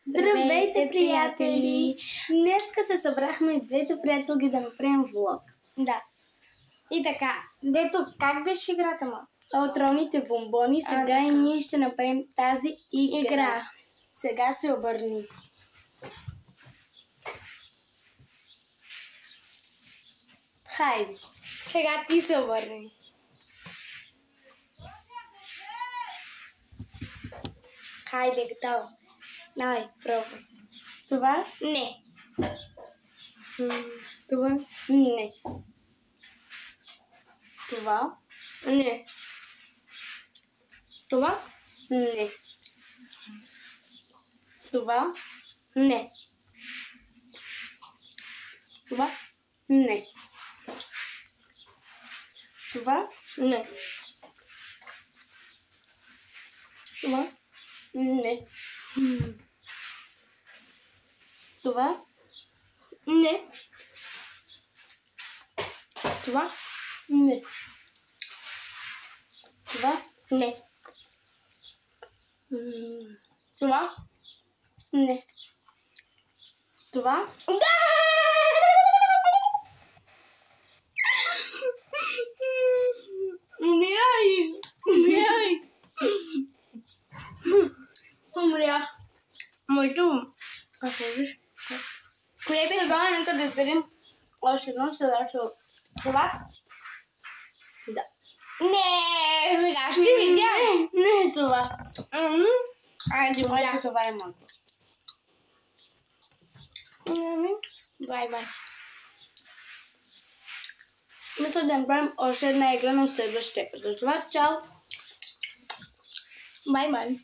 Здравейте, приятели! Днеска се събрахме двете приятелки да направим влог. Да. И така, дето как беше играта му? От ровните бомбони. Сега и ние ще направим тази игра. Сега се обърни. Хайде. Сега ти се обърни. Хайде, готово. Давай, пробвай. Това? Не. Това? Не. Това? Не. Това? Не. Това? Не. Това? Не. Това? Не. Това? Не. Това? Не. Това? Не. Това? Не. Това? Не. Това? Да! Умирай! Умирай! Умрях. Моето. Как виждаш? Кое беше? Сега нека да изберем още едно, сега ще... Това? Да. Не, сега ще видя. Не е това. Айде, Ето това е моето. Бай-бай. Мисля да направим още една игра на следващия епизод. Това, чао! Бай-бай.